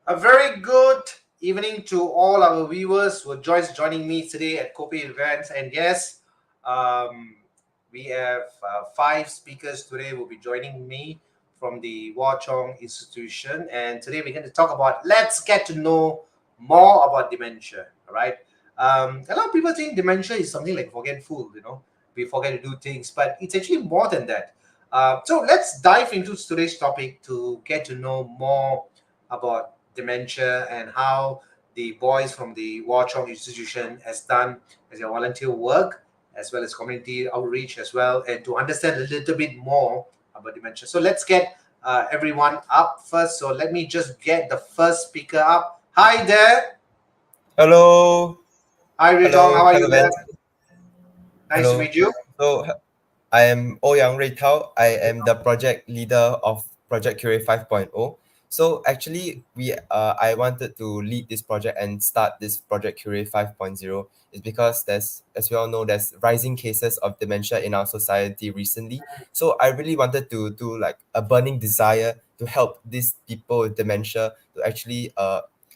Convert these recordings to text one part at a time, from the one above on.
A very good evening to all our viewers who are joining me today at Kopi With Vans. And yes, um, we have five speakers today who will be joining me from the HWA Chong Institution. And today we're going to talk about, let's get to know more about dementia, all right? A lot of people think dementia is something like forgetful, we forget to do things, but it's actually more than that. So let's dive into today's topic to get to know more about dementia and how the boys from the HWA Chong Institution has done as their volunteer work as well as community outreach as well, and to understand a little bit more about dementia. So let's get everyone up first. So let me just get the first speaker up. Hi there. Hello. Hi Ritong, how are you there? Nice to Hello. meet you. So I am Ouyang Reitao. I am the project leader of Project CURAE 5.0. So actually, I wanted to lead this project and start this Project CURAE 5.0 is because as we all know, there's rising cases of dementia in our society recently. So I really wanted to do like a burning desire to help these people with dementia to actually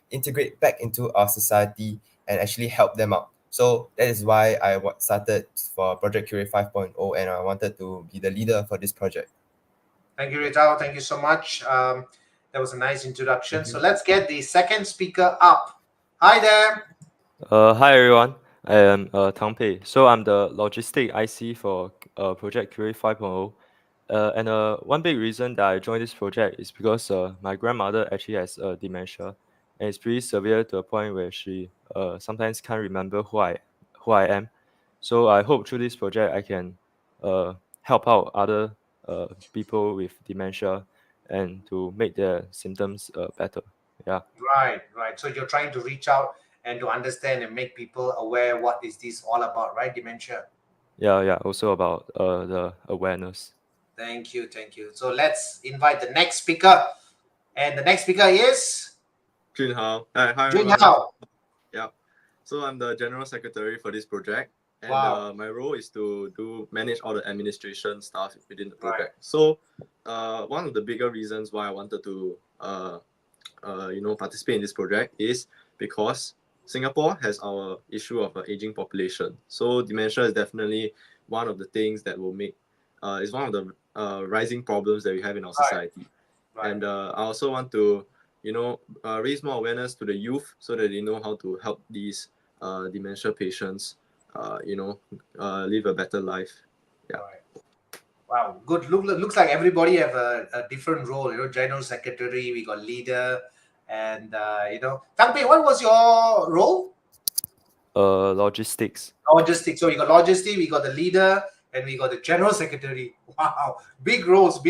integrate back into our society and actually help them out. So that is why I started for Project CURAE 5.0, and I wanted to be the leader for this project. Thank you, Ritao. Thank you so much. That was a nice introduction. So let's get the second speaker up. Hi there. Hi everyone, I am Tang Pei. So I'm the logistic IC for Project CURAE 5.0. And one big reason that I joined this project is because my grandmother actually has dementia, and it's pretty severe to a point where she sometimes can't remember who I am. So I hope through this project I can help out other people with dementia and to make their symptoms better. Yeah. Right. So you're trying to reach out and to understand and make people aware what is this all about, right? Dementia. Yeah. Also about the awareness. Thank you. So let's invite the next speaker. And the next speaker is Jun Hao. Hi Jun everyone. Hao. Yeah. So I'm the general secretary for this project, and Wow. my role is to manage all the administration stuff within the Right. project. So one of the bigger reasons why I wanted to participate in this project is because Singapore has our issue of an aging population. So dementia is definitely one of the things that will make is one of the rising problems that we have in our society. Right. And I also want to raise more awareness to the youth so that they know how to help these dementia patients live a better life. Yeah. Right. Wow, good. Looks like everybody have a different role. General secretary, we got leader, and Tang Pei, what was your role? Logistics. Logistics. So you got logistics, we got the leader, and we got the general secretary. Wow, big roles.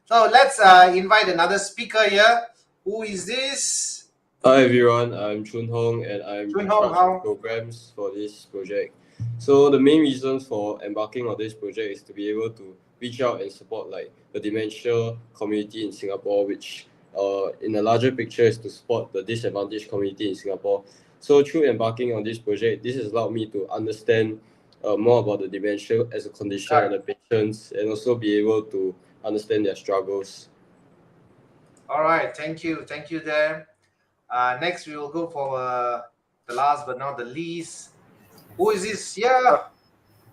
So let's invite another speaker here. Who is this? Hi everyone, I'm Chun Hong and I'm Chun in Hong, charge how? of programs for this project. So the main reasons for embarking on this project is to be able to reach out and support like the dementia community in Singapore, which in a larger picture is to support the disadvantaged community in Singapore. So through embarking on this project, this has allowed me to understand more about the dementia as a condition and the patients, and also be able to understand their struggles. All right, thank you there. Next, we will go for the last but not the least. Who is this? Yeah.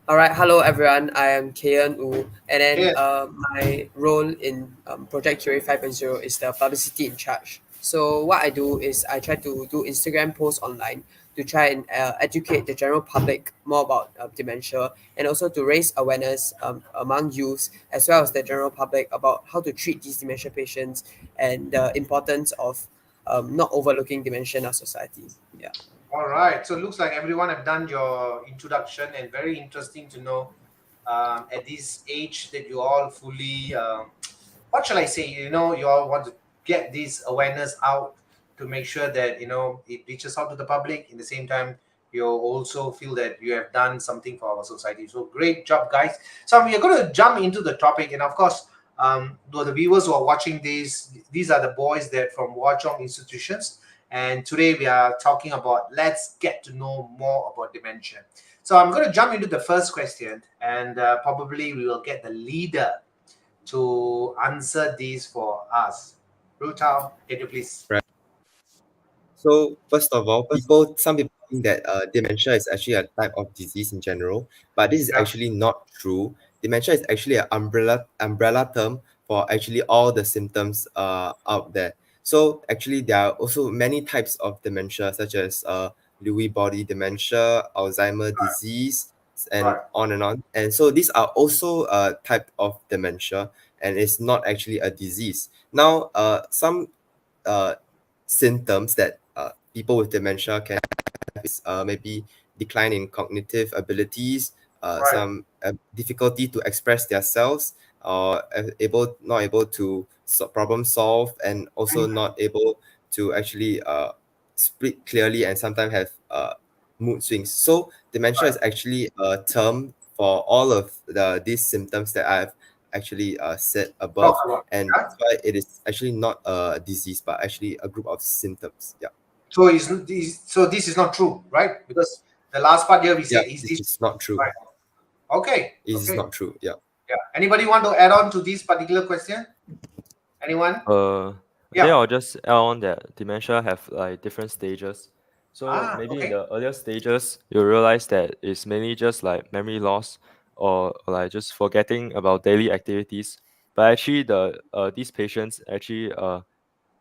All right, hello everyone. I am Kayan Wu, and then Kayan. my role in Project CURAE 5.0 is the publicity in charge. So what I do is I try to do Instagram posts online to try and educate the general public more about dementia, and also to raise awareness among youths as well as the general public about how to treat these dementia patients and the importance of not overlooking dementia in our society. Yeah. All right. So it looks like everyone have done your introduction, and very interesting to know at this age that you all fully, what shall I say? You all want to get this awareness out to make sure that it reaches out to the public. In the same time, you also feel that you have done something for our society. So great job, guys. So we are going to jump into the topic, and of course, the viewers who are watching these are the boys that from HWA Chong institutions. And today we are talking about let's get to know more about dementia. So I'm going to jump into the first question, and probably we will get the leader to answer these for us. Rutao, can you please? Right. So first of all, some people think that dementia is actually a type of disease in general, but this is Yeah. actually not true. Dementia is actually an umbrella term for actually all the symptoms out there. So actually, there are also many types of dementia, such as Lewy body dementia, Alzheimer disease, and Right. on and on. And so these are also a type of dementia, and it's not actually a disease. Now, some uh, symptoms that people with dementia can have is maybe decline in cognitive abilities, Right. some difficulty to express themselves, or not able to problem solve, and also Mm. not able to actually speak clearly, and sometimes have mood swings. So dementia Right. is actually a term for all of these symptoms that I've actually said Talk above, about. and Yeah. that's why it is actually not a disease but actually a group of symptoms. Yeah. So this is not true, right? Because the last part here we say Yeah, is this this is not true. right? Okay. It is Okay. not true. Yeah. Yeah. Anybody want to add on to this particular question? Anyone? I think Yeah. I'll just add on that dementia have like different stages. So maybe in Okay. the earlier stages, you realize that it's mainly just like memory loss or like just forgetting about daily activities. But actually, these patients actually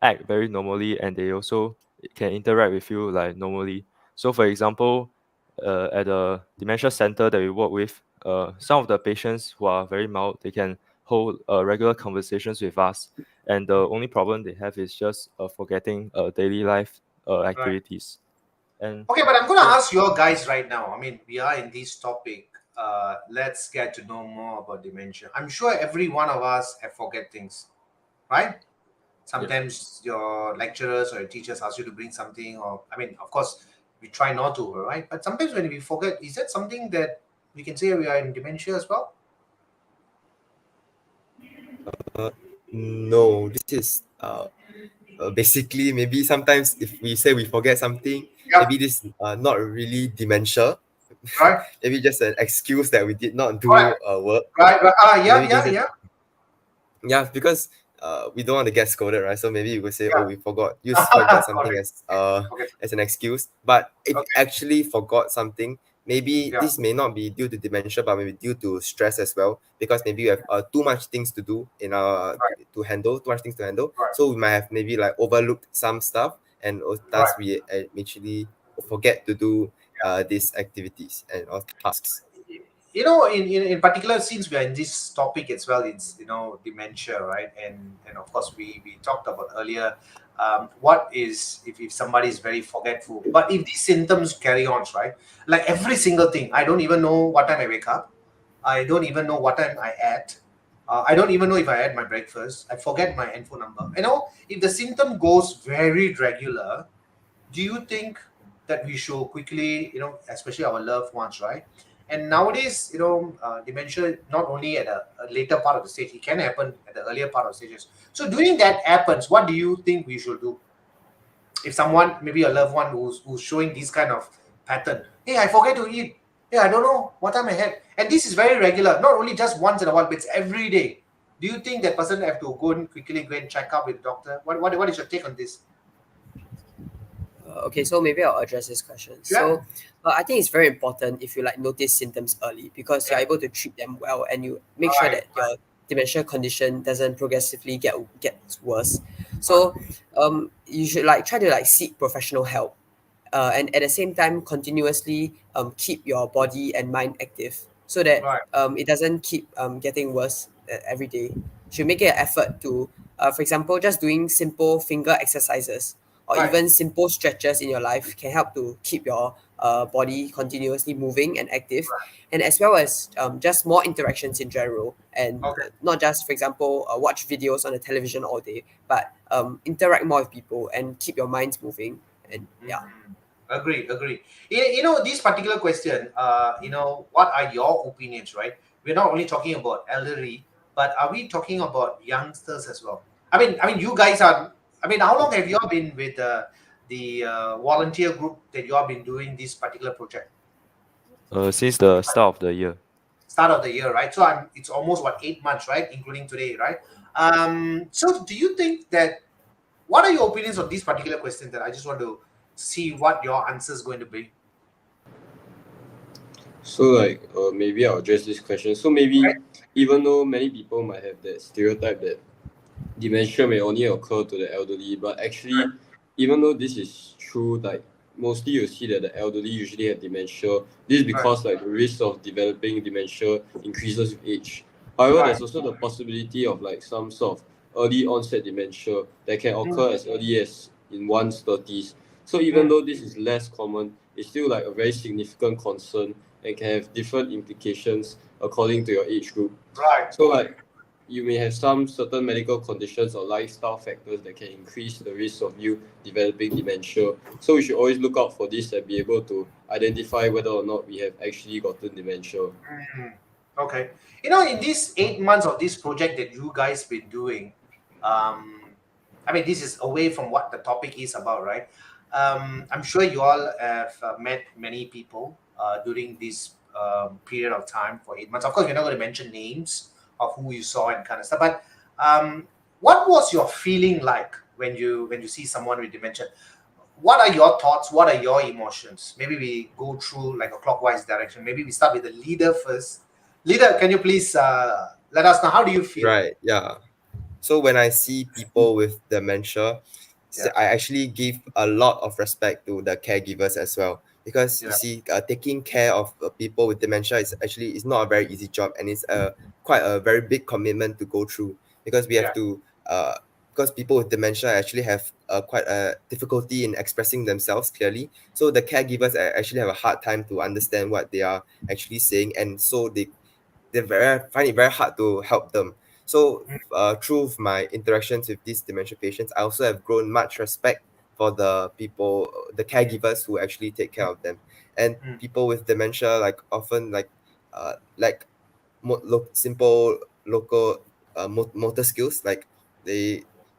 act very normally, and they also can interact with you like normally. So for example, at the dementia center that we work with, some of the patients who are very mild, they can hold regular conversations with us, and the only problem they have is just forgetting daily life Right. activities. And Okay, but I'm going to yeah, ask your guys right now. I mean, we are in this topic. Let's get to know more about dementia. I'm sure every one of us have forget things, right? Sometimes your lecturers or your teachers ask you to bring something, or I mean, of course, we try not to, right? But sometimes when we forget, is that something that we can say we are in dementia as well? No, this is basically, maybe sometimes if we say we forget something, Yeah. maybe this not really dementia. Right. Maybe just an excuse that we did not do Correct. work. Right. Right. Maybe Yeah. just Yeah. yeah, because we don't want to get scolded, right? So maybe we would say, oh, Yeah. we forgot. Use forget something Correct. Okay. as an excuse. But if we Okay. actually forgot something, maybe Yeah. this may not be due to dementia, but maybe due to stress as well. Because maybe we have too much things to do in our Right. to handle, too much things to handle. Right. So we might have maybe like overlooked some stuff, and thus Right. we actually forget to do Yeah. these activities and or tasks. In particular, since we are in this topic as well, it's dementia, right? And of course we talked about earlier, what is if somebody is very forgetful, but if these symptoms carry on, right? Like every single thing, I don't even know what time I wake up, I don't even know what time I ate, I don't even know if I had my breakfast, I forget my handphone number. If the symptom goes very regular, do you think that we should quickly, especially our loved ones, right? And nowadays, dementia not only at a later part of the stage, it can happen at the earlier part of stages. So during that happens, what do you think we should do? If someone, maybe a loved one who's showing this kind of pattern, hey, I forget to eat. Hey, I don't know what time I had. And this is very regular, not only just once in a while, but it's every day. Do you think that person have to quickly go and check up with the doctor? What is your take on this? Okay, so maybe I'll address this question. Yeah. So, I think it's very important if you like notice symptoms early because you're Yeah. able to treat them well and you make sure Right, that your dementia condition doesn't progressively get worse. So, you should like try to like seek professional help, and at the same time continuously keep your body and mind active so that Right. it doesn't keep getting worse every day. You should make it an effort to, for example, just doing simple finger exercises or Right. even simple stretches in your life can help to keep your body continuously moving and active, and as well as just more interactions in general, and Okay. not just, for example, watch videos on the television all day, but interact more with people and keep your minds moving. And yeah. Agree. This particular question, what are your opinions, right? We're not only talking about elderly, but are we talking about youngsters as well? I mean, you guys are. I mean, how long have you all been with the volunteer group that you all been doing this particular project? since the start of the year. Start of the year, right? So it's almost 8 months, right, including today, right? So do you think that? What are your opinions on this particular question that I just want to see what your answer is going to be. So like maybe I'll address this question. So maybe even though many people might have that stereotype that dementia may only occur to the elderly, but actually even though this is true, like mostly you see that the elderly usually have dementia. This is because like the risk of developing dementia increases with age. However, there's also the possibility of like some sort of early onset dementia that can occur as early as in one's 30s. So even though this is less common, it's still like a very significant concern and can have different implications according to your age group. Right. So like you may have some certain medical conditions or lifestyle factors that can increase the risk of you developing dementia. So we should always look out for this and be able to identify whether or not we have actually gotten dementia. Okay. In these 8 months of this project that you guys been doing, I mean, this is away from what the topic is about, right? I'm sure you all have met many people during this period of time for 8 months. Of course, we're not going to mention names of who you saw and kind of stuff. But what was your feeling like when you see someone with dementia? What are your thoughts? What are your emotions? Maybe we go through like a clockwise direction. Maybe we start with the leader first. Leader, can you please let us know, how do you feel? Right. Yeah. So when I see people with dementia, I actually give a lot of respect to the caregivers as well, because you see, taking care of people with dementia is not a very easy job, and it's quite a very big commitment to go through, because we have to because people with dementia actually have quite a difficulty in expressing themselves clearly. So the caregivers actually have a hard time to understand what they are actually saying, and so they find it very hard to help them. So through my interactions with these dementia patients, I also have grown much respect for the people, the caregivers who actually take care of them. And people with dementia often simple local motor skills. Like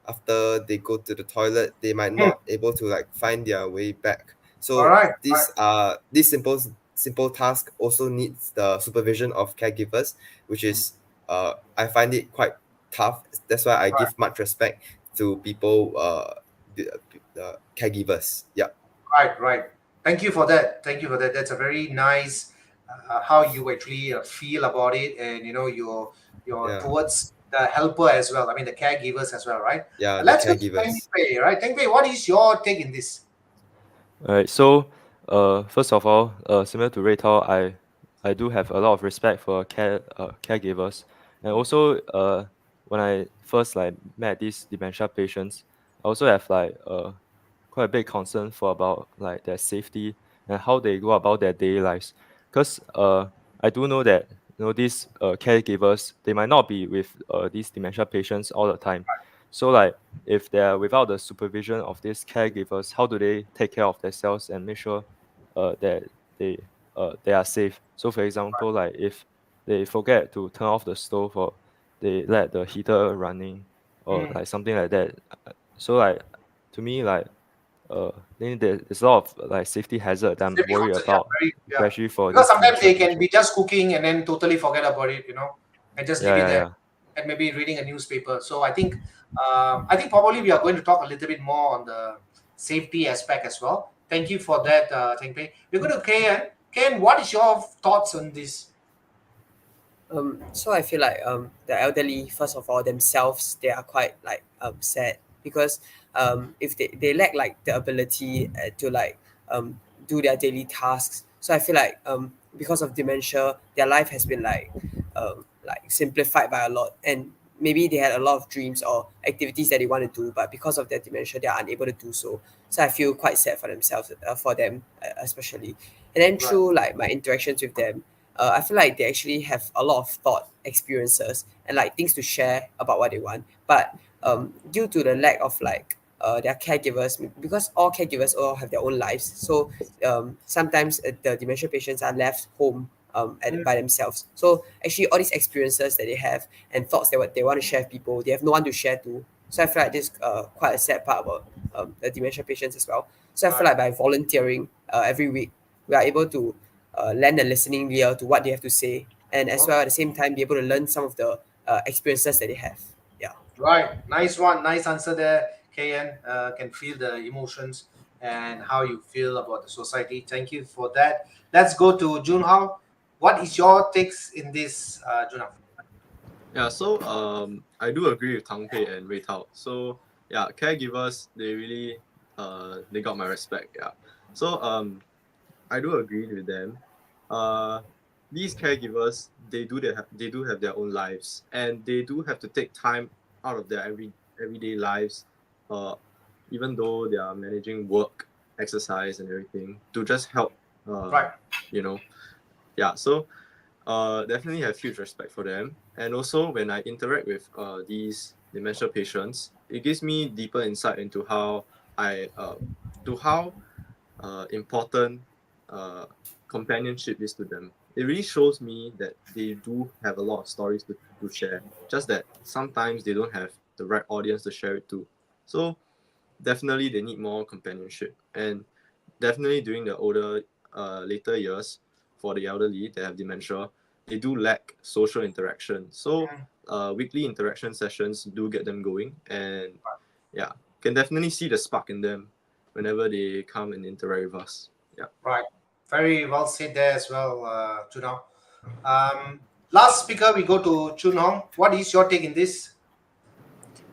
after they go to the toilet, they might not able to find their way back. So these simple task also needs the supervision of caregivers, which is I find it quite tough. That's why I give much respect to people, the caregivers. Yeah. Right. Thank you for that. That's a very nice how you actually feel about it, and your towards the helper as well. I mean the caregivers as well, right? Yeah, Let's the go to caregivers. Teng Pei, right? Teng Pei, what is your take in this? All right. So, first of all, similar to Ray Tao, I do have a lot of respect for caregivers, and also when I first met these dementia patients, I also have quite a big concern for about their safety and how they go about their daily lives, because I do know that these caregivers, they might not be with these dementia patients all the time, so if they are without the supervision of these caregivers, how do they take care of themselves and make sure that they are safe? So for example, if they forget to turn off the stove, or they let the heater running, or something like that. So to me, then there's a lot of safety hazard that I'm Safety worried concern, about, very, especially for because this sometimes dementia they can be patients. just cooking and then totally forget about it, and just leave it there. Yeah. And maybe reading a newspaper. So I think probably we are going to talk a little bit more on the safety aspect as well. Thank you for that, Teng Pei. We're going to Ken. Ken, what is your thoughts on this? So I feel like the elderly, first of all, themselves, they are quite sad, because if they lack the ability to do their daily tasks. So I feel like because of dementia, their life has been simplified by a lot, and maybe they had a lot of dreams or activities that they want to do, but because of their dementia, they are unable to do so. So I feel quite sad for themselves, for them especially. And then through my interactions with them, I feel like they actually have a lot of thought experiences and things to share about what they want. But due to the lack of their caregivers, because all caregivers all have their own lives, so sometimes the dementia patients are left home by themselves. So actually all these experiences that they have and thoughts that they want to share with people, they have no one to share to. So I feel like this is quite a sad part about the dementia patients as well. So I feel like by volunteering every week, we are able to lend a listening ear to what they have to say, and as well at the same time be able to learn some of the experiences that they have. Yeah. Right. Nice one. Nice answer there, KN. Can feel the emotions. and how you feel about the society. Thank you for that. Let's go to Junhao. What is your takes in this, Junhao? Yeah, so I do agree with Tang Pei and Wei Tao. So yeah, caregivers they really they got my respect. Yeah, so I do agree with them. Uh, these caregivers they do have their own lives, and they do have to take time out of their everyday lives, uh, even though they are managing work, exercise, and everything to just help. Right. You know, yeah. So definitely have huge respect for them. And also when I interact with these dementia patients, it gives me deeper insight into how I to how important uh, companionship is to them. It really shows me that they do have a lot of stories to share. Just that sometimes they don't have the right audience to share it to. So definitely they need more companionship. And definitely during the later years for the elderly that have dementia, they do lack social interaction. So weekly interaction sessions do get them going, and yeah, can definitely see the spark in them whenever they come and interact with us. Yeah. Right. Very well said there as well, Junhao. Last speaker, we go to Chun Hong. What is your take in this?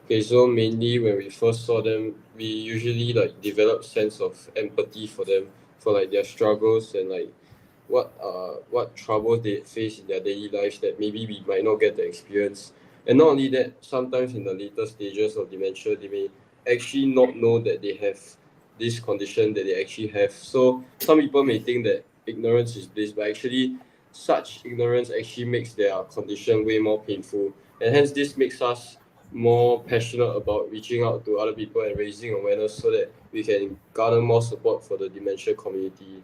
Okay, so mainly when we first saw them, we usually like develop sense of empathy for them, for like their struggles and like what troubles they face in their daily lives that maybe we might not get to experience. And not only that, sometimes in the later stages of dementia, they may actually not know that they have this condition that they actually have. So some people may think that ignorance is bliss, but actually such ignorance actually makes their condition way more painful. And hence this makes us more passionate about reaching out to other people and raising awareness so that we can garner more support for the dementia community.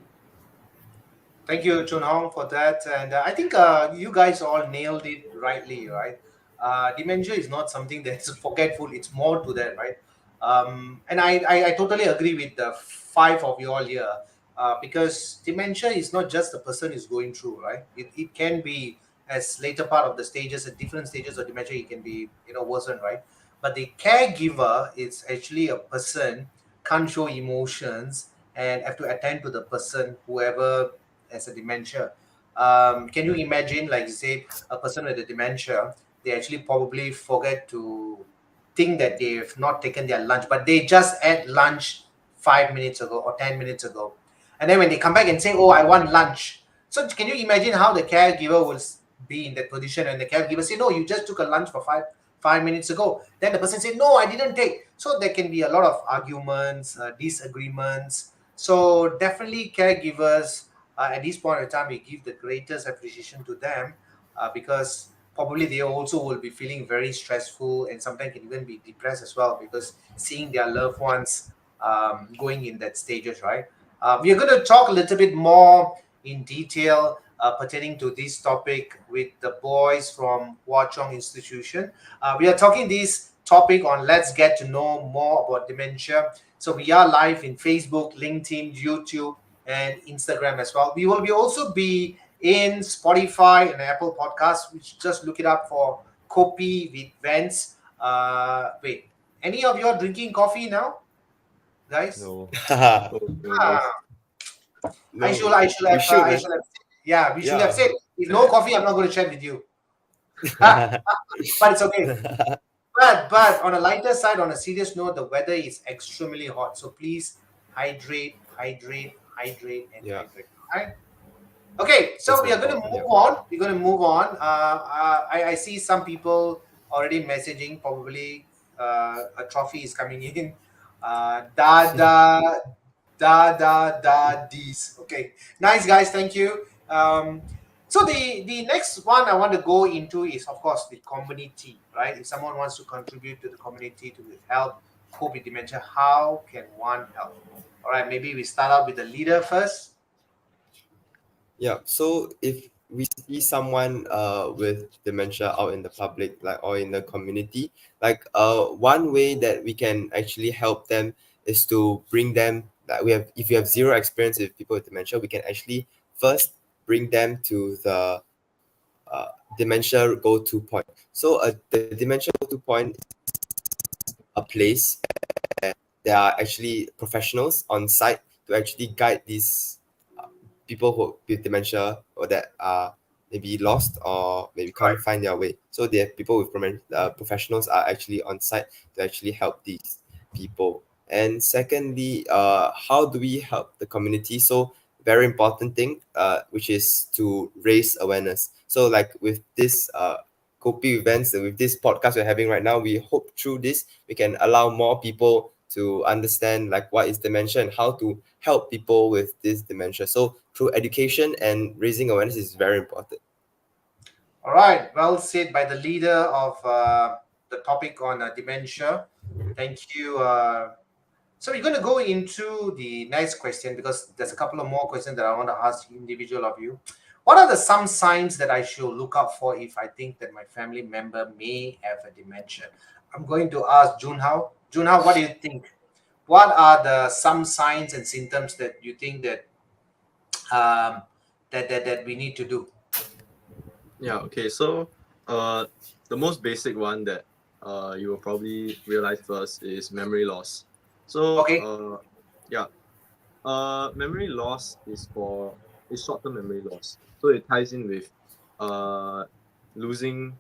Thank you, Chun Hong, for that. And I think you guys all nailed it rightly, right? Dementia is not something that's forgetful. It's more to that, right? And I totally agree with the five of you all here, because dementia is not just the person is going through, right? It can be as later part of the stages, at different stages of dementia, it can be worsen, right? But the caregiver is actually a person can't show emotions and have to attend to the person whoever has a dementia. Can you imagine, like you say, a person with a dementia, they actually probably forget to think that they've not taken their lunch, but they just ate lunch 5 minutes ago or 10 minutes ago. And then when they come back and say, oh, I want lunch. So can you imagine how the caregiver will be in that position, and the caregiver say, no, you just took a lunch for 5 minutes ago. Then the person say, no, I didn't take. So there can be a lot of arguments, disagreements. So definitely caregivers, at this point in time, we give the greatest appreciation to them, because probably they also will be feeling very stressful and sometimes can even be depressed as well, because seeing their loved ones going in that stages, right? We are going to talk a little bit more in detail pertaining to this topic with the boys from HWA CHONG Institution. We are talking this topic on Let's Get to Know More About Dementia. So we are live in Facebook, LinkedIn, YouTube, and Instagram as well. We will be also be in Spotify and Apple Podcasts, which just look it up for Kopi with Vans. Wait, any of you are drinking coffee now, guys? No. Oh, no, no. Ah, No, I should have, man. yeah, we should have Yeah. said, if no coffee, I'm not going to chat with you. But it's okay. But on a lighter side, on a serious note, the weather is extremely hot. So please hydrate, hydrate, hydrate, and Yeah. hydrate. Right? Okay, so That's we are going to important, move yeah. on. We're going to move on. I see some people already messaging. Probably a trophy is coming in. Da da da D's. Okay, nice guys. Thank you. So the next one I want to go into is, of course, the community, right? If someone wants to contribute to the community to help cope with dementia, how can one help? All right, maybe we start out with the leader first. Yeah. So if we see someone with dementia out in the public, like, or in the community, like one way that we can actually help them is to bring them, like, we have if you have zero experience with people with dementia, we can actually first bring them to the dementia go-to point. So the dementia go-to point is a place there are actually professionals on site to actually guide these people who with dementia or that are maybe lost or maybe can't find their way. So they have people with professionals are actually on site to actually help these people. And secondly, how do we help the community? So very important thing, which is to raise awareness. So like with this Kopi events, with this podcast we're having right now, we hope through this we can allow more people to understand like what is dementia and how to help people with this dementia. So through education and raising awareness is very important. All right, well said by the leader of the topic on dementia. Thank you. So we're going to go into the next question because there's a couple of more questions that I want to ask individual of you. What are some signs that I should look out for if I think that my family member may have a dementia? I'm going to ask Junhao. Junhao, what do you think? What are some signs and symptoms that you think that that we need to do? Yeah, okay. So the most basic one that you will probably realize first is memory loss. So Okay. memory loss is short-term memory loss. So it ties in with losing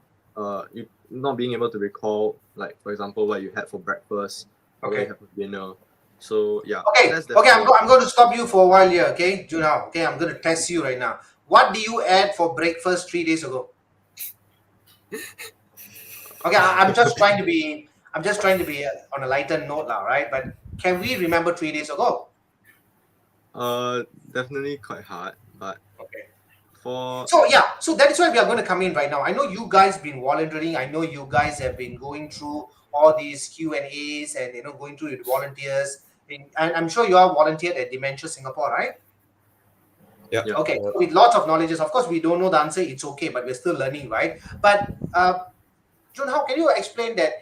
you not being able to recall, like for example what you had for breakfast or what you had for dinner. So yeah. Okay. that's Okay. I'm definitely- going to stop you for a while here. Okay, Junhao. Okay, I'm going to test you right now. What do you add for breakfast 3 days ago? Okay, I'm just trying to be. I'm just trying to be on a lighter note now, right? But can we remember 3 days ago? Definitely quite hard, but Okay. for So yeah, so that is why we are going to come in right now. I know you guys been volunteering. I know you guys have been going through all these Q&As and going through with volunteers. And I'm sure you are volunteered at Dementia Singapore, right? Yeah. Yeah. Okay. So with lots of knowledges. Of course, we don't know the answer. It's okay, but we're still learning, right? But Jun, how can you explain that?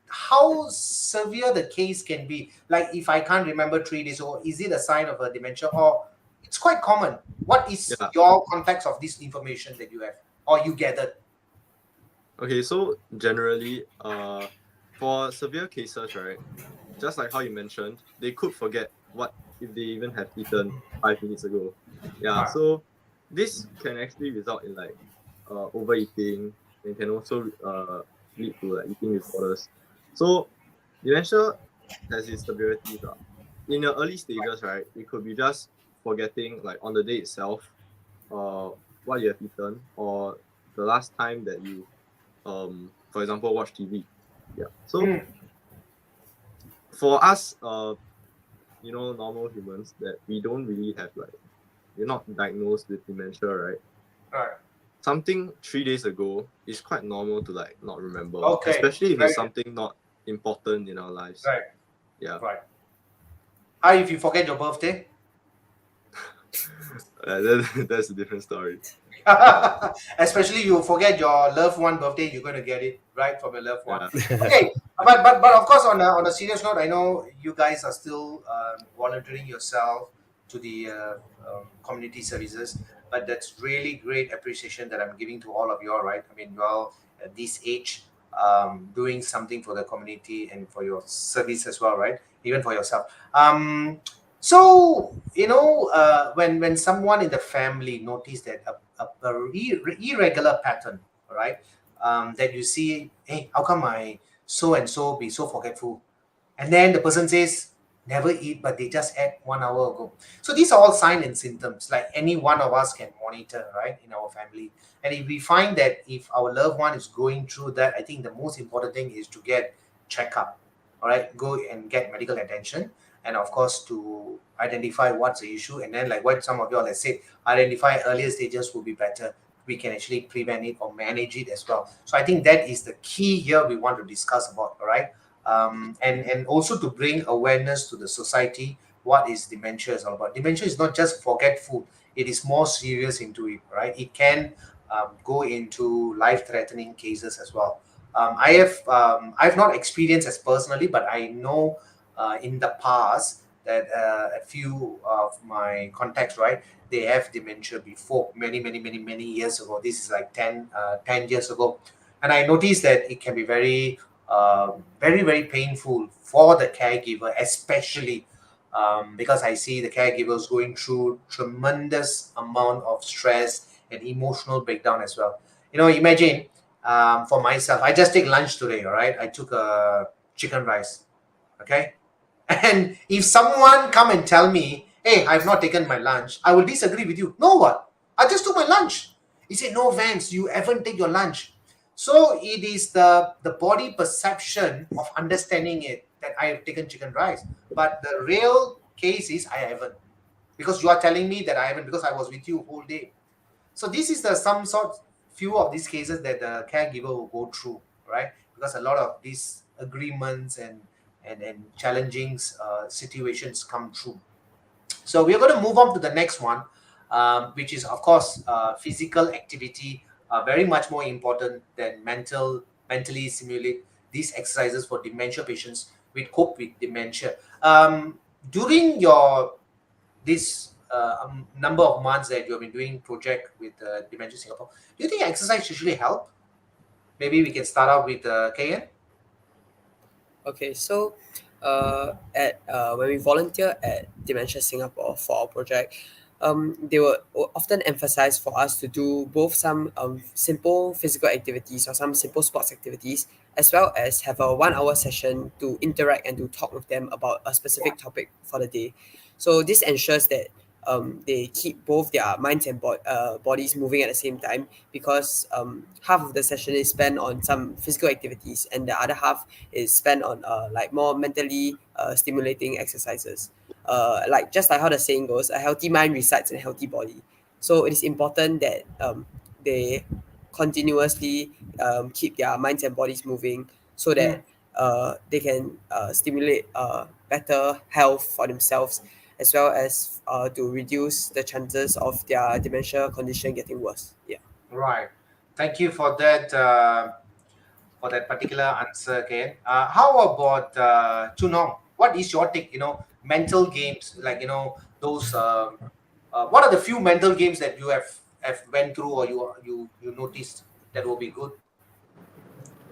How severe the case can be? Like if I can't remember 3 days, or is it a sign of a dementia, or it's quite common? What is Yeah. your context of this information that you have or you gathered? Okay, so generally, for severe cases, right, just like how you mentioned, they could forget what if they even have eaten 5 minutes ago. Yeah, Ah. so this can actually result in like overeating and can also lead to like eating disorders. So dementia has its severities. In the early stages, right, it could be just forgetting like on the day itself, what you have eaten or the last time that you for example watch TV. Yeah. So for us normal humans that we don't really have like we're not diagnosed with dementia, right? Right. Something 3 days ago is quite normal to like not remember. Okay, Especially if very it's something not important in our lives. Right. Yeah. Right. How if you forget your birthday? That's a different story. Especially you forget your loved one birthday, you're going to get it right from your loved one. Yeah. Okay, but of course on a serious note, I know you guys are still volunteering yourself to the community services, but that's really great appreciation that I'm giving to all of you all, right? I mean, well, at this age, doing something for the community and for your service as well, right? Even for yourself. So when someone in the family notice that a irregular pattern, right? That you see, hey, how come my so and so be so forgetful? And then the person says, never eat, but they just ate 1 hour ago. So these are all signs and symptoms, like any one of us can monitor, right, in our family. And if we find that if our loved one is going through that, I think the most important thing is to get checkup, all right, go and get medical attention, and of course to identify what's the issue, and then like what some of you all have said, identify earlier stages will be better. We can actually prevent it or manage it as well. So I think that is the key here we want to discuss about, all right? And also to bring awareness to the society what is dementia is all about. Dementia is not just forgetful, it is more serious into it, right? It can go into life-threatening cases as well. I've not experienced as personally, but I know in the past that a few of my contacts, right, they have dementia before many years ago. This is like 10 years ago, and I noticed that it can be very very, very painful for the caregiver, especially because I see the caregivers going through tremendous amount of stress and emotional breakdown as well. Imagine for myself, I just take lunch today, all right? I took a chicken rice, okay? And if someone come and tell me, hey, I've not taken my lunch, I will disagree with you. No, what? I just took my lunch. He said, no, Vance, you haven't take your lunch. So it is the body perception of understanding it that I have taken chicken rice. But the real case is I haven't. Because you are telling me that I haven't because I was with you whole day. So this is the some sort few of these cases that the caregiver will go through, right? Because a lot of these agreements and challenging situations come true. So we're going to move on to the next one, which is of course physical activity, very much more important than mentally simulate these exercises for dementia patients with cope with dementia. During your this number of months that you have been doing project with Dementia Singapore, do you think exercise usually help? Maybe we can start out with KN. Okay, so at when we volunteer at Dementia Singapore for our project, they will often emphasize for us to do both some simple physical activities or some simple sports activities, as well as have a 1 hour session to interact and to talk with them about a specific topic for the day. So this ensures that they keep both their minds and bodies moving at the same time, because half of the session is spent on some physical activities and the other half is spent on like more mentally stimulating exercises. Just like how the saying goes, a healthy mind resides in a healthy body. So it is important that they continuously keep their minds and bodies moving, so that they can stimulate better health for themselves, as well as to reduce the chances of their dementia condition getting worse. Yeah. Right. Thank you for that particular answer, KN. How about Chunong? What is your take? Mental games like those. What are the few mental games that you have went through or you noticed that will be good?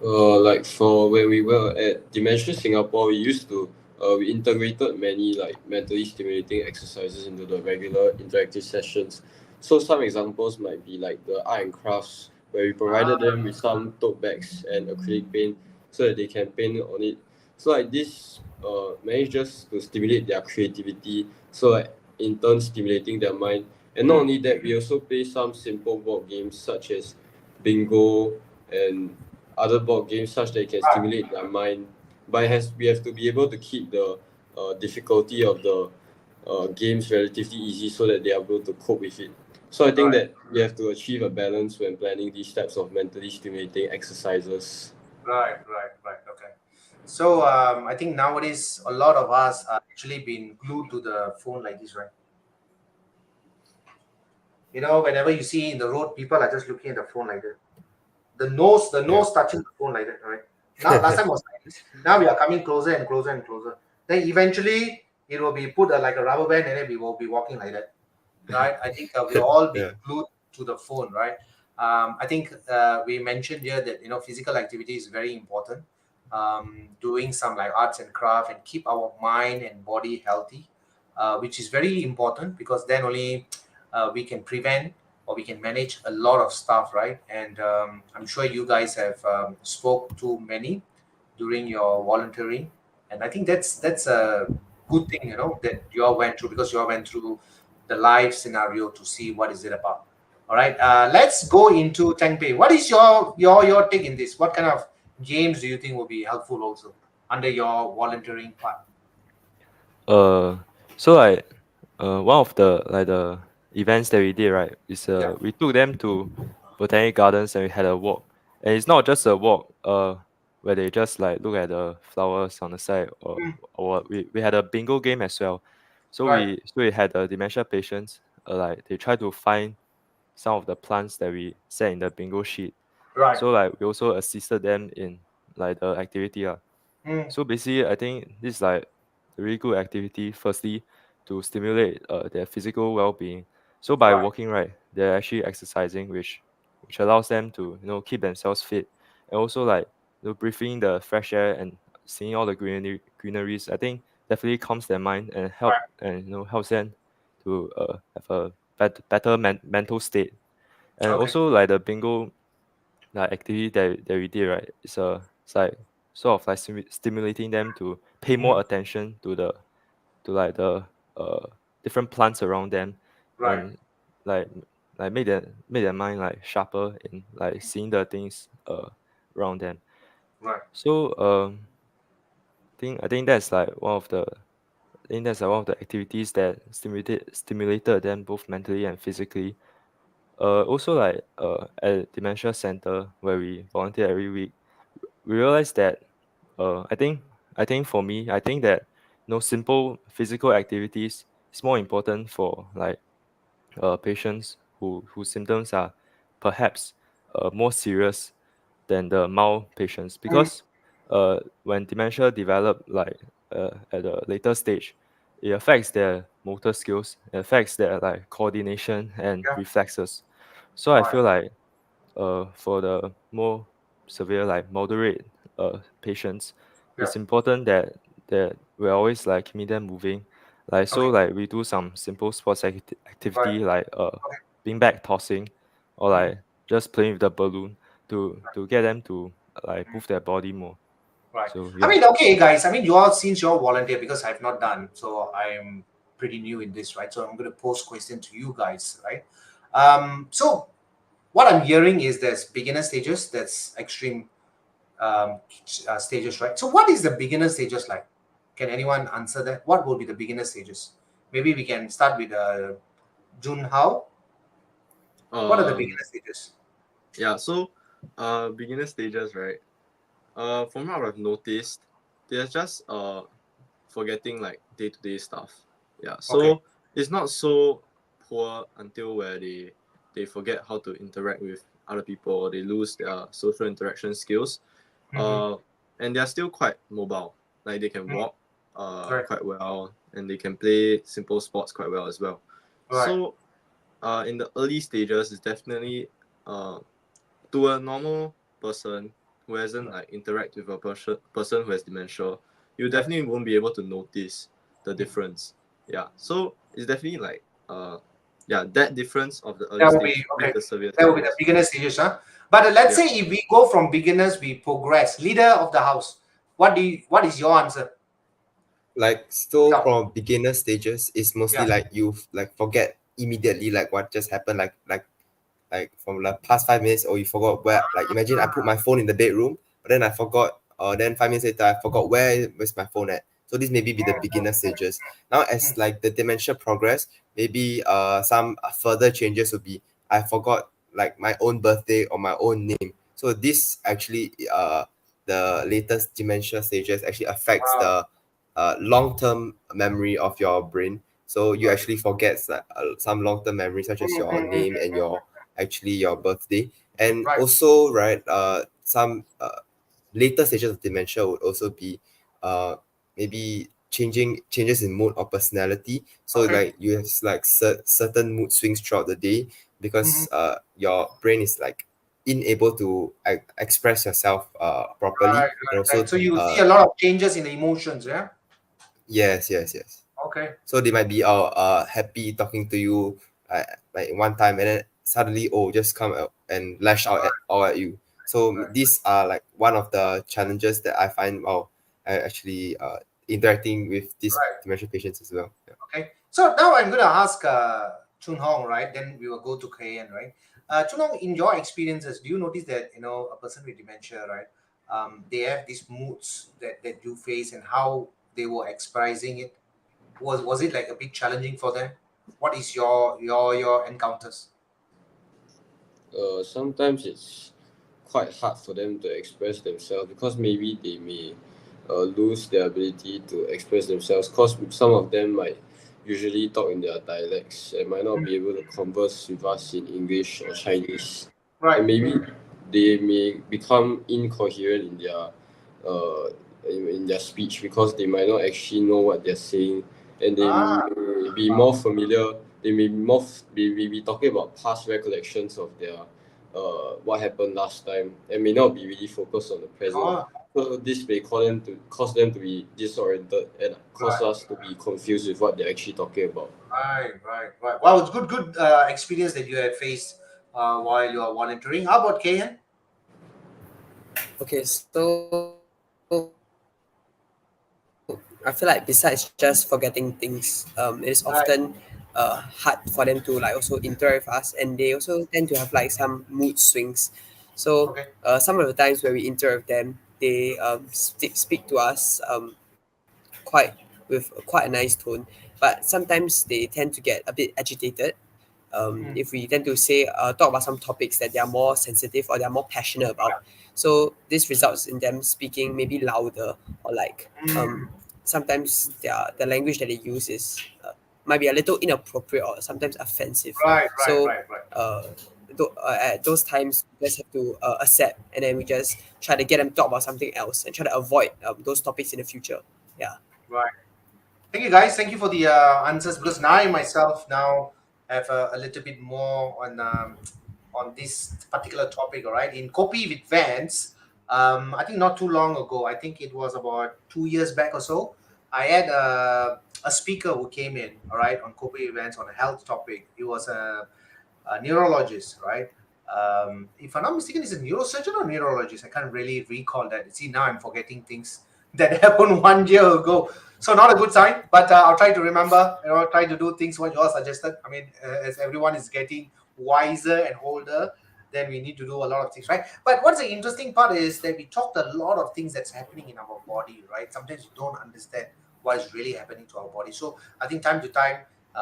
Like for when we were at Dementia Singapore, we integrated many like mentally stimulating exercises into the regular interactive sessions. So some examples might be like the art and crafts, where we provided them with some tote bags and acrylic paint so that they can paint on it. So like this manages to stimulate their creativity, so like in turn stimulating their mind. And not only that, we also play some simple board games such as bingo and other board games, such that it can stimulate their mind. But we have to be able to keep the difficulty of the games relatively easy, so that they are able to cope with it. So I think that we have to achieve a balance when planning these types of mentally stimulating exercises. Right. Okay. So I think nowadays a lot of us are actually being glued to the phone like this, right? Whenever you see in the road, people are just looking at the phone like that. The nose touching the phone like that, right? Now, last time was like this. Now we are coming closer and closer and closer. Then eventually it will be put like a rubber band, and then we will be walking like that, right? I think we'll all be glued to the phone, right? I think we mentioned here that physical activity is very important. Doing some like arts and craft and keep our mind and body healthy, which is very important, because then only we can prevent or we can manage a lot of stuff, right? And I'm sure you guys have spoke to many during your volunteering, and I think that's a good thing, that you all went through, because you all went through the live scenario to see what is it about. All right, let's go into Tangpei. What is your take in this? What kind of games do you think will be helpful also under your volunteering part? So like one of the events that we did, right, is Yeah. we took them to botanic gardens and we had a walk. And it's not just a walk where they just like look at the flowers on the side, or we had a bingo game as well. So Right. we had dementia patients, like they try to find some of the plants that we set in the bingo sheet. Right. So like we also assisted them in like the activity. Mm. So basically, I think this is like a really good activity. Firstly, to stimulate their physical well-being. So by Right. walking, right, they're actually exercising, which allows them to keep themselves fit, and also like breathing the fresh air and seeing all the greeneries, I think definitely calms their mind and helps them to have a better mental state. And Okay. also like the bingo like activity that we did, right? It's like sort of like stimulating them to pay more attention to the different plants around them, Right. and like make their mind like sharper in like seeing the things around them. Right. So I think that's like one of the activities that stimulated them both mentally and physically. Also like at dementia center where we volunteer every week, we realized that I think for me, I think that simple physical activities is more important for like patients whose symptoms are perhaps more serious than the mild patients, because when dementia develop like at a later stage, it affects their motor skills, it affects their like coordination and Yeah. reflexes. So I Right. feel like for the more severe like moderate patients, Yeah. it's important that we're always like keeping them moving. Like so Okay. like we do some simple sports Right. activity like Okay. beanbag tossing, or like just playing with the balloon to get them to like move their body more. Right. So I yeah. mean, okay, guys. I mean, you all since you're volunteer because I've not done, so I'm pretty new in this, right? So I'm going to pose question to you guys, right? So what I'm hearing is there's beginner stages, that's extreme stages, right? So what is the beginner stages like? Can anyone answer that? What will be the beginner stages? Maybe we can start with Jun Hao. What are the beginner stages? Yeah, so beginner stages, right? From what I've noticed, they're just forgetting like day-to-day stuff. Yeah, so Okay. it's not so poor until where they forget how to interact with other people, or they lose their social interaction skills. And they're still quite mobile. Like they can walk Right. quite well, and they can play simple sports quite well as well. Right. So in the early stages, it's definitely to a normal person who hasn't like interact with a person who has dementia, you definitely won't be able to notice the difference. Yeah, so it's definitely like that difference of the early That will be stage okay. with the severe That will be the stages. beginner stages, huh? But let's Yeah. say if we go from beginners, we progress. Leader of the house. What is your answer? Like so Yeah. from beginner stages it's mostly Yeah. like you like forget immediately like what just happened, like from the past 5 minutes, or you forgot where, like imagine I put my phone in the bedroom but then I forgot, then 5 minutes later I forgot where's my phone at. So this maybe be the beginner stages. Now as like the dementia progress, maybe some further changes would be I forgot like my own birthday or my own name. So this actually the latest dementia stages actually affects Wow. the long-term memory of your brain. So you Right. actually forget some long-term memories such as your name and your birthday. And Right. also right some later stages of dementia would also be maybe changes in mood or personality. So Okay. like you have like certain mood swings throughout the day because your brain is like unable to express yourself properly, Right. and Right. also So you see a lot of changes in the emotions, yeah? yes. Okay. So they might be happy talking to you like one time, and then suddenly just come out and lash out all at you. So these are like one of the challenges that I find while actually interacting with these Right. dementia patients as well. Yeah. Okay. So now I'm going to ask Chun Hong, right? Then we will go to Kayan, right? Chun Hong, in your experiences, do you notice that, a person with dementia, right? They have these moods that you face and how they were expressing it. Was it like a bit challenging for them? What is your encounters? Sometimes it's quite hard for them to express themselves because maybe they may lose their ability to express themselves, because some of them might usually talk in their dialects and might not be able to converse with us in English or Chinese. Right. And maybe they may become incoherent in their in their speech because they might not actually know what they're saying, and they may be more familiar. They may be talking about past recollections of their what happened last time and may not be really focused on the present. Oh, So this may cause them to be disoriented and cause us to be confused with what they're actually talking about. right. Wow, it's good experience that you have faced while you are volunteering. How about Kayan? Okay, so I feel like besides just forgetting things, it is Right. often hard for them to like also interact with us, and they also tend to have like some mood swings. So Okay. some of the times where we interact with them, they speak to us quite with quite a nice tone, but sometimes they tend to get a bit agitated. If we tend to say talk about some topics that they are more sensitive or they are more passionate about, so this results in them speaking maybe louder or like sometimes the language that they use is might be a little inappropriate or sometimes offensive. Right. So at those times we just have to accept, and then we just try to get them to talk about something else and try to avoid those topics in the future. Yeah. Right. Thank you, guys. Thank you for the answers, because now I myself now have a little bit more on this particular topic. All right, in Kopi with Vans, I think not too long ago. I think it was about 2 years back or so. I had a speaker who came in. All right, on Kopi with Vans on a health topic. He was a neurologist, right? If I'm not mistaken, he's a neurosurgeon or neurologist. I can't really recall that. See, now I'm forgetting things that happened 1 year ago. So not a good sign, but I'll try to remember, try to do things what you all suggested. I mean, as everyone is getting wiser and older, then we need to do a lot of things, right? But what's the interesting part is that we talked a lot of things that's happening in our body, right? Sometimes you don't understand what is really happening to our body. So I think time to time,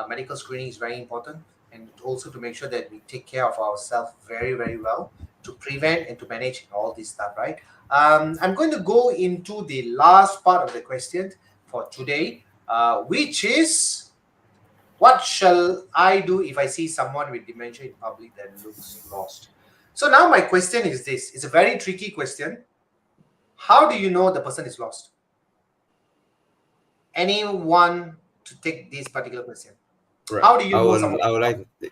medical screening is very important, and also to make sure that we take care of ourselves very, very well to prevent and to manage all this stuff, right? I'm going to go into the last part of the question for today, which is, what shall I do if I see someone with dementia in public that looks lost? So now my question is this. It's a very tricky question. How do you know the person is lost? Anyone to take this particular question? Right. How do you know someone? I would like to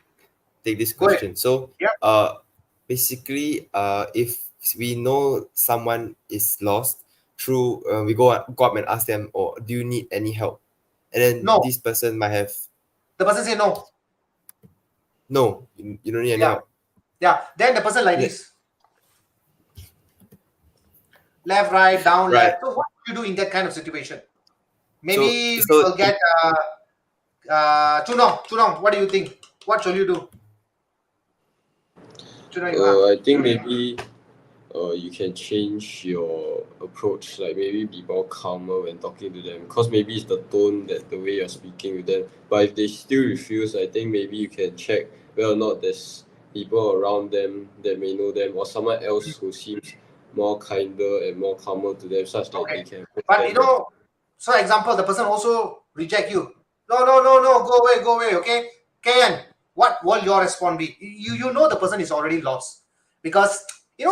take this Go ahead. question. So, Yeah. basically, if we know someone is lost through, we go up and ask them, or do you need any help? And then No. this person might have, The person say no. no, you don't need any Yeah. help. Yeah. Then the person like Yeah. this. Left, right, down, Right. left. So what do you do in that kind of situation? Maybe So- we will get Chunong, what do you think? What shall you do? Chunong, I think maybe you can change your approach, like maybe be more calmer when talking to them, because maybe it's the tone, that the way you're speaking with them. But if they still refuse, I think maybe you can check whether or not there's people around them that may know them, or someone else who seems more kinder and more calmer to them, such that Okay. they can. But so example, the person also reject you. No, go away, okay? Kayan, what will your response be? You know the person is already lost, because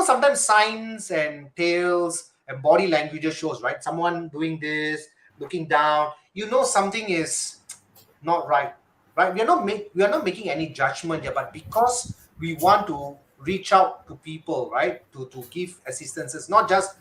sometimes signs and tales and body language shows, right? Someone doing this, looking down, something is not right. We are not making any judgment here, but because we want to reach out to people, right, to give assistances, not just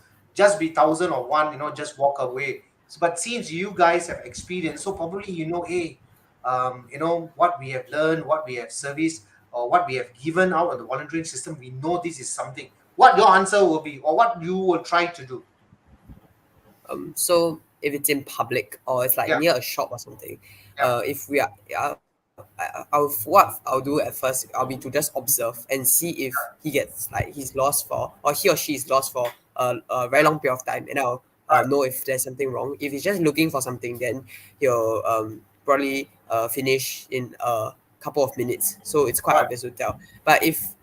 be 1,001, just walk away. But since you guys have experience, so probably hey, what we have learned, what we have serviced, or what we have given out of the volunteering system, we know this is something. What your answer will be, or what you will try to do? So if it's in public or it's like Yeah. near a shop or something, Yeah. if we are, what I'll do at first, I'll be to just observe and see if he gets like he's lost for, or he or she is lost for a very long period of time, and I'll know if there's something wrong. If he's just looking for something, then he'll probably finish in a couple of minutes. So it's quite Right. obvious to tell. But if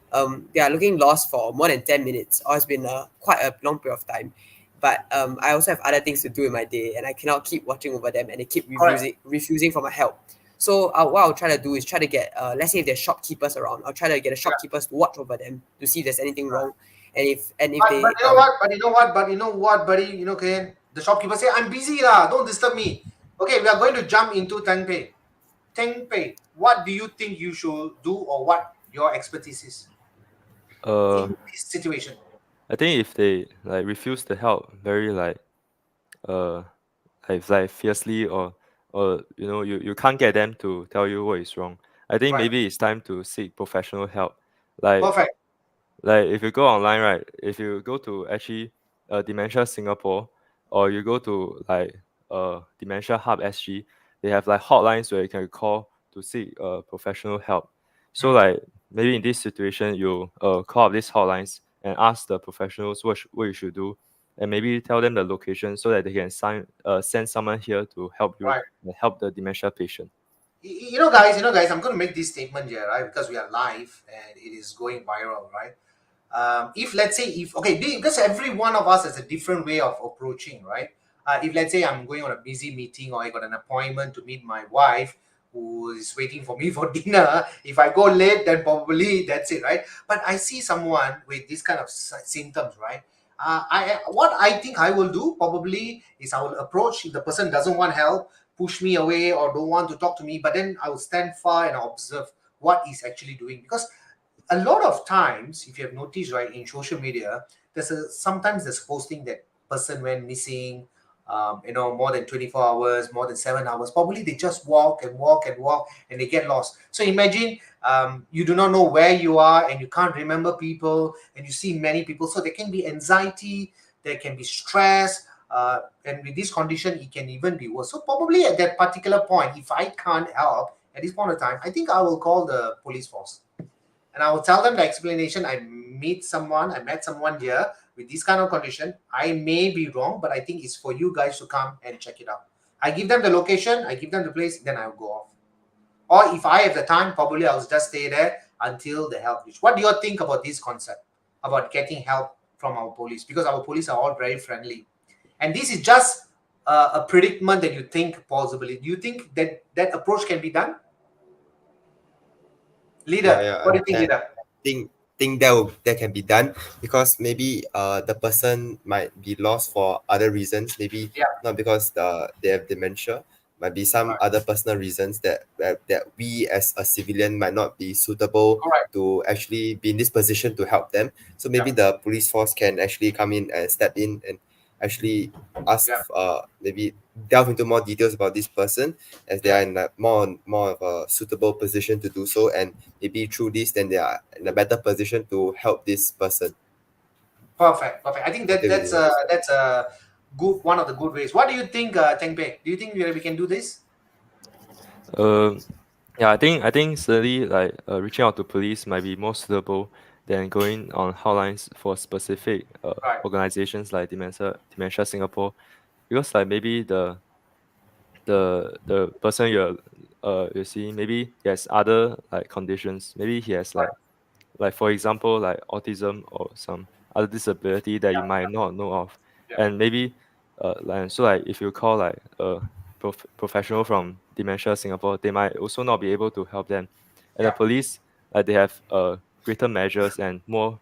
they are looking lost for more than 10 minutes, or it's been quite a long period of time, but I also have other things to do in my day, and I cannot keep watching over them, and they keep refusing for my help. So what I'll try to do is try to get, let's say if there's shopkeepers around, I'll try to get the shopkeepers to watch over them to see if there's anything wrong. And if But they you know what, buddy? Kayan, the shopkeeper say, I'm busy lah, don't disturb me. Okay, we are going to jump into Tengpei. Tengpei, what do you think you should do, or what your expertise is? in this situation? I think if they like refuse the help very like fiercely, or you can't get them to tell you what is wrong, I think Right. maybe it's time to seek professional help. Like Perfect. like if you go online, right? If you go to actually Dementia Singapore, or you go to like Dementia Hub SG, they have like hotlines where you can call to seek professional help. So like maybe in this situation, you call up these hotlines and ask the professionals what you should do, and maybe tell them the location so that they can send someone here to help you Right. and help the dementia patient. Guys, I'm going to make this statement here, right? Because we are live and it is going viral, right? If let's say if okay because every one of us has a different way of approaching, right? If let's say I'm going on a busy meeting or I got an appointment to meet my wife who is waiting for me for dinner, if I go late, then probably that's it, right? But I see someone with this kind of symptoms, right? What I think I will do probably is I will approach. If the person doesn't want help, push me away or don't want to talk to me, but then I will stand far and observe what he's actually doing. Because a lot of times, if you have noticed, right, in social media, sometimes there's posting that person went missing, more than 24 hours, more than 7 hours. Probably they just walk and walk and walk and they get lost. So imagine you do not know where you are and you can't remember people and you see many people. So there can be anxiety, there can be stress. And with this condition, it can even be worse. So probably at that particular point, if I can't help at this point of time, I think I will call the police force. And I will tell them the explanation. I met someone here with this kind of condition. I may be wrong, but I think it's for you guys to come and check it out. I give them the location, I give them the place, then I'll go off. Or if I have the time, probably I'll just stay there until the help reach. What do you think about this concept, about getting help from our police? Because our police are all very friendly. And this is just a predicament that you think possibly. Do you think that that approach can be done? Leader, Yeah, what do you think, leader? think that can be done, because maybe the person might be lost for other reasons, maybe Yeah. not because they have dementia, might be some other personal reasons that we as a civilian might not be suitable Correct. to actually be in this position to help them. So maybe the police force can actually come in and step in and actually ask maybe delve into more details about this person, as they are in a more of a suitable position to do so, and maybe through this then they are in a better position to help this person. Perfect. I think that's a good one of the good ways. What do you think, Teng Pei? Do you think we can do this? Yeah, I think certainly like reaching out to police might be more suitable than going on hotlines for specific organizations like Dementia Singapore, because like maybe the person you see, maybe he has other like conditions. Maybe he has like for example like autism or some other disability that you might not know of, and maybe like if you call like a professional from Dementia Singapore, they might also not be able to help them, and the police they have greater measures and more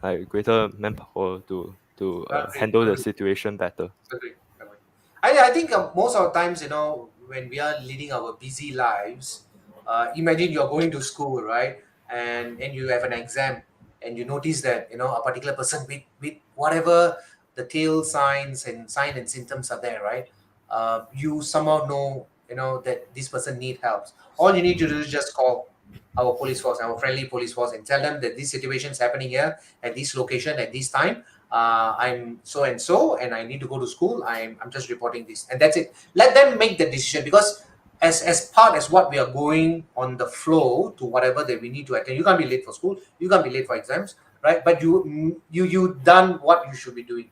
like greater manpower to handle the situation better. Agree. I think most of the times, when we are leading our busy lives, imagine you're going to school, right? And you have an exam and you notice that, a particular person with whatever the tail signs and symptoms are there, right? You somehow know, that this person need help. All you need to do is just call our police force, our friendly police force, and tell them that this situation is happening here at this location at this time. I'm so and so, and I need to go to school. I'm just reporting this, and that's it. Let them make the decision, because as part as what we are going on the flow to whatever that we need to attend. You can't be late for school. You can't be late for exams, right? But you done what you should be doing,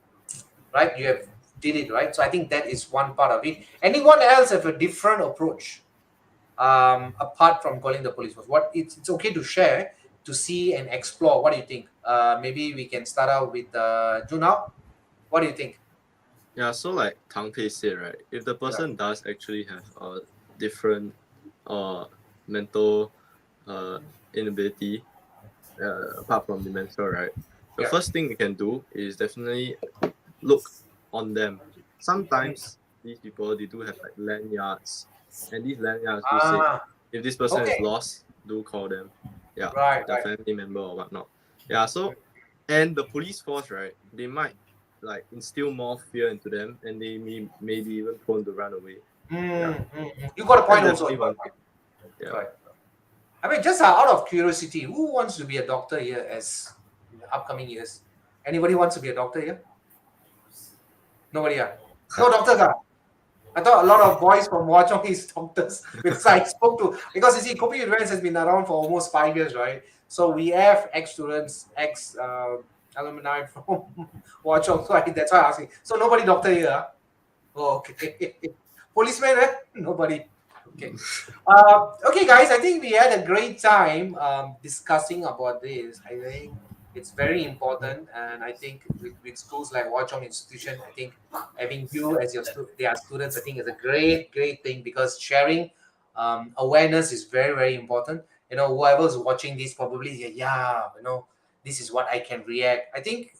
right? You have did it, right? So I think that is one part of it. Anyone else have a different approach, apart from calling the police force? What it's okay to share, to see and explore. What do you think? Maybe we can start out with Junhao. What do you think? Yeah, so like Tang Pei said, right, if the person does actually have a different mental inability apart from dementia, right, the first thing we can do is definitely look on them. Sometimes these people, they do have like lanyards, and these lanyards do say if this person is lost, do call them. Yeah, a family member or whatnot. Yeah, so and the police force, right? They might like instill more fear into them, and they may be even prone to run away. You got a point That's also. definitely You got a one point. thing. Yeah. Right. I mean, just out of curiosity, who wants to be a doctor here as in the upcoming years? Anybody wants to be a doctor here? Nobody. No doctors. I thought a lot of boys from Hwa Chong is doctors because I spoke to, because you see, Kopi With Vans has been around for almost 5 years, right? So we have ex-students, ex-alumni from Hwa Chong. So that's why I'm asking. So nobody doctor here. Oh, okay. Policeman, eh? Nobody. Okay. Okay, guys, I think we had a great time discussing about this. I think it's very important, and I think with schools like Hwa Chong Institution, I think having you as their students, I think is a great thing because sharing awareness is very important. You know, whoever's watching this probably, yeah, you know, this is what I can react. I think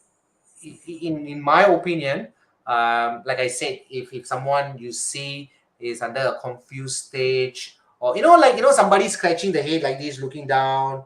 in my opinion, like I said, if someone you see is under a confused stage, or like somebody scratching the head like this, looking down,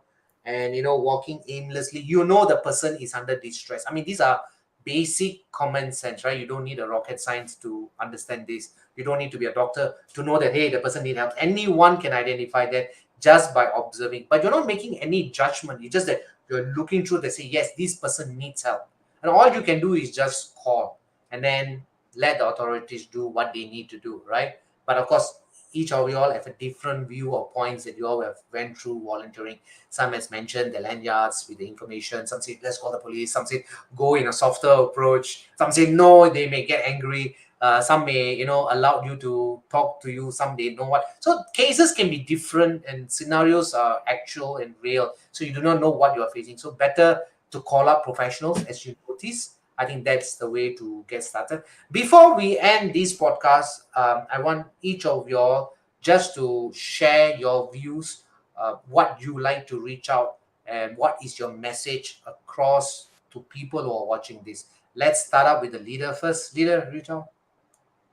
and walking aimlessly, the person is under distress. I mean, these are basic common sense, right? You don't need a rocket science to understand this. You don't need to be a doctor to know that, hey, the person needs help. Anyone can identify that just by observing, but you're not making any judgment. It's just that you're looking through to say, yes, this person needs help, and all you can do is just call and then let the authorities do what they need to do, right? But of course, each of you all have a different view or points that you all have went through volunteering. Some has mentioned the lanyards with the information. Some say, let's call the police. Some say, go in a softer approach. Some say, no, they may get angry. Some may, allow you to talk to you. Some they know what. So cases can be different and scenarios are actual and real. So you do not know what you are facing. So better to call up professionals as you notice. I think that's the way to get started. Before we end this podcast, I want each of y'all just to share your views, what you like to reach out, and what is your message across to people who are watching this. Let's start up with the leader first. Leader, reach out.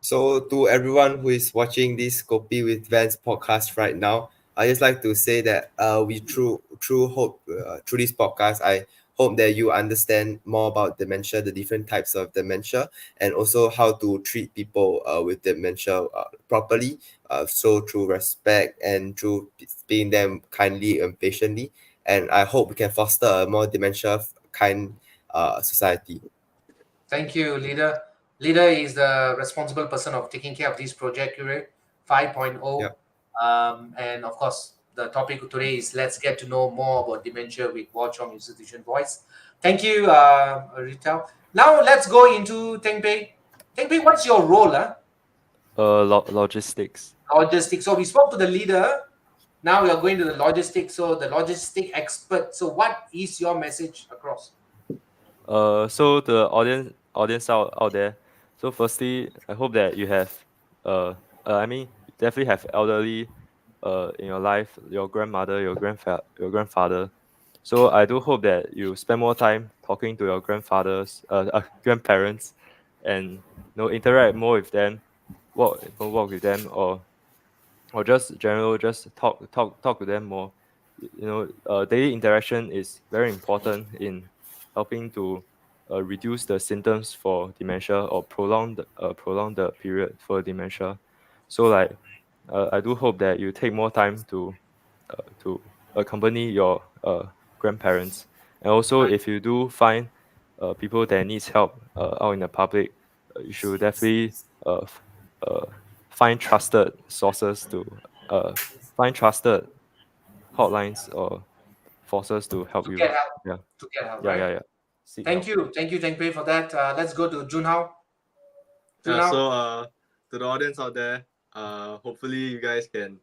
So to everyone who is watching this Kopi with Vans podcast right now, I just like to say that we through hope through this podcast, I hope that you understand more about dementia, the different types of dementia, and also how to treat people with dementia properly. So through respect and through speaking them kindly and patiently, and I hope we can foster a more dementia kind society. Thank you, leader. Leader is the responsible person of taking care of this project, CURAE 5.0. Yep. And of course, the topic today is let's get to know more about dementia with Hwa Chong Institution Voice. Thank you, Rita. Now let's go into Teng Pei. Teng Pei, what's your role? Logistics. Logistics. So we spoke to the leader. Now we are going to the logistics. So the logistic expert. So what is your message across? So the audience out there. So firstly, I hope that you have I mean, you definitely have elderly in your life, your grandmother, your grandfather. So I do hope that you spend more time talking to your grandparents, and interact more with them, walk with them, or just general, just talk to them more. Daily interaction is very important in helping to reduce the symptoms for dementia or prolong the period for dementia. So like I do hope that you take more time to accompany your grandparents, and also if you do find people that needs help out in the public, you should definitely find trusted sources to uh, find trusted hotlines or forces to help To you. get help. Yeah, To get help, yeah, right? yeah, yeah. Seek Thank help. you, Teng Pei, for that. Let's go to Junhao. Yeah, Junhao. so to the audience out there, hopefully you guys can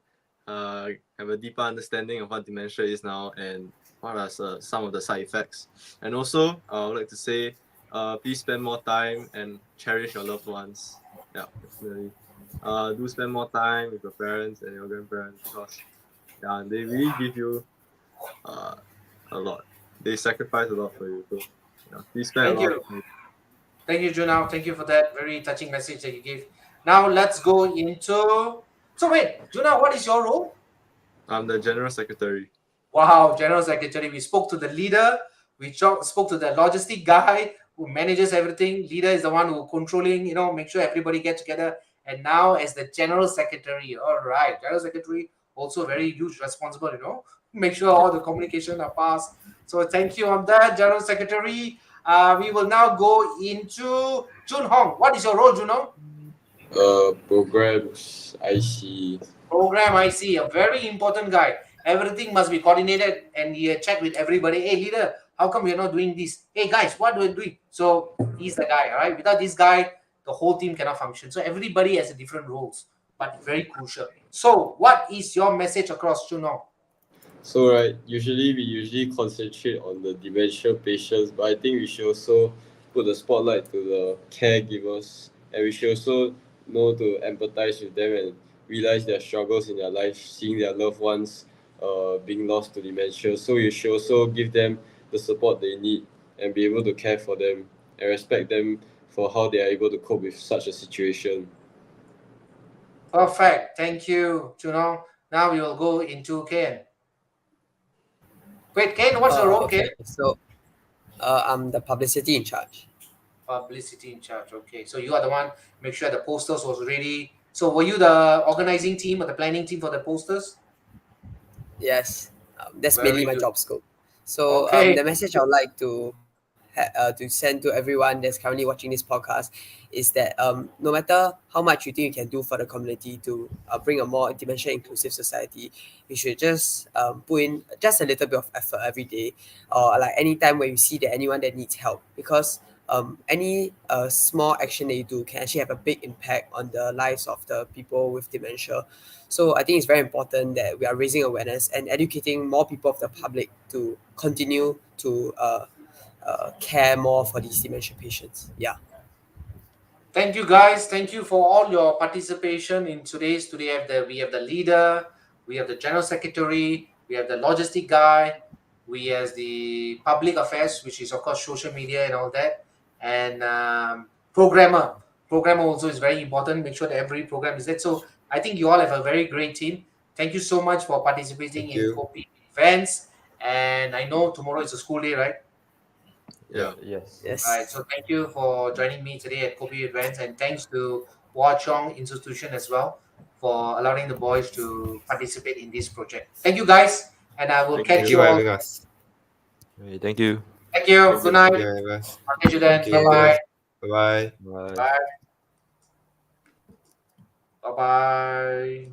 have a deeper understanding of what dementia is now and what are some of the side effects. And also, I would like to say, please spend more time and cherish your loved ones. Yeah, definitely. Do spend more time with your parents and your grandparents because they really give you a lot. They sacrifice a lot for you. So please spend a Thank lot you. of time. Thank you, Junhao. Thank you for that very touching message that you gave. Now let's go into. So wait, Junhao, what is your role? I'm the general secretary. Wow, General Secretary. We spoke to the leader We spoke to the logistic guy who manages everything. Leader is the one who controlling, make sure everybody gets together. And now as the general secretary, all right, general secretary also very huge responsible, make sure all the communication are passed. So thank you on that, general secretary. We will now go into Jun Hong. What is your role, Jun Hong? Programs, IC. Program IC, a very important guy. Everything must be coordinated and you check with everybody. Hey, leader, how come you're not doing this? Hey, guys, what are we doing? So he's the guy, all right? Without this guy, the whole team cannot function. So everybody has a different roles, but very crucial. So what is your message across, Chunong? So right, we usually concentrate on the dementia patients, but I think we should also put the spotlight to the caregivers, and we should also know to empathize with them and realize their struggles in their life, seeing their loved ones being lost to dementia. So you should also give them the support they need and be able to care for them and respect them for how they are able to cope with such a situation. Perfect. Thank you, Chunong. Now we will go into Ken. Wait, Ken, what's your role, Ken? Okay. So I'm the publicity in charge. Publicity in charge. Okay, so you are the one make sure the posters was ready. So were you the organizing team or the planning team for the posters? Yes, that's Very mainly my good. job scope. So Okay. the message I would like to send to everyone that's currently watching this podcast is that no matter how much you think you can do for the community to bring a more dementia inclusive society, you should just put in just a little bit of effort every day, or like anytime when you see that anyone that needs help, because any small action that you do can actually have a big impact on the lives of the people with dementia. So I think it's very important that we are raising awareness and educating more people of the public to continue to care more for these dementia patients. Yeah. Thank you, guys. Thank you for all your participation in today's. Today we have the leader, we have the general secretary, we have the logistic guy, we have the public affairs, which is of course social media and all that, and programmer. Programmer also is very important. Make sure that every program is there. So I think you all have a very great team. Thank you so much for participating Thank in you. Kopi events. And I know tomorrow is a school day, right? Yeah. Yes. Yes. Right. So thank you for joining me today at Kopi With Vans, and thanks to HWA Chong Institution as well for allowing the boys to participate in this project. Thank you, guys, and I will Thank catch Thank you you for all. having us. Okay, thank you. Thank you. Thank Good you. night. Thank you for having us. I'll catch you then. Okay, Bye good bye. night. Bye-bye. Bye. Bye. Bye bye.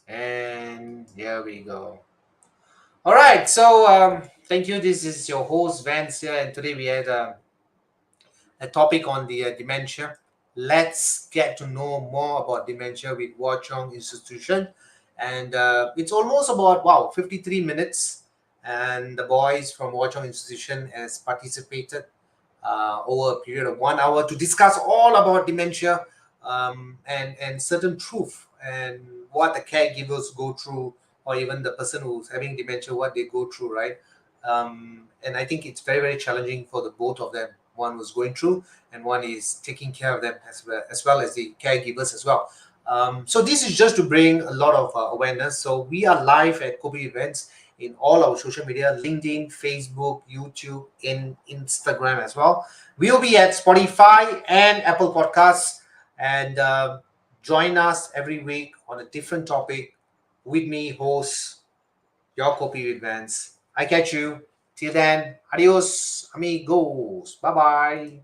And here we go. All right. So thank you. This is your host Vance here, and today we had a topic on the dementia. Let's get to know more about dementia with HWA Chong Institution. And it's almost about 53 minutes. And the boys from HWA Chong Institution has participated over a period of 1 hour to discuss all about dementia and certain truth and what the caregivers go through, or even the person who's having dementia, what they go through, right? And I think it's very, very challenging for the both of them. One was going through, and one is taking care of them as well as the caregivers as well. So this is just to bring a lot of awareness. So we are live at Kopi Events in all our social media: LinkedIn, Facebook, YouTube, in Instagram as well. We'll be at Spotify and Apple Podcasts, and join us every week on a different topic with me, host your Kopi with Vans. I catch you. Till then, adios, amigos. Bye bye.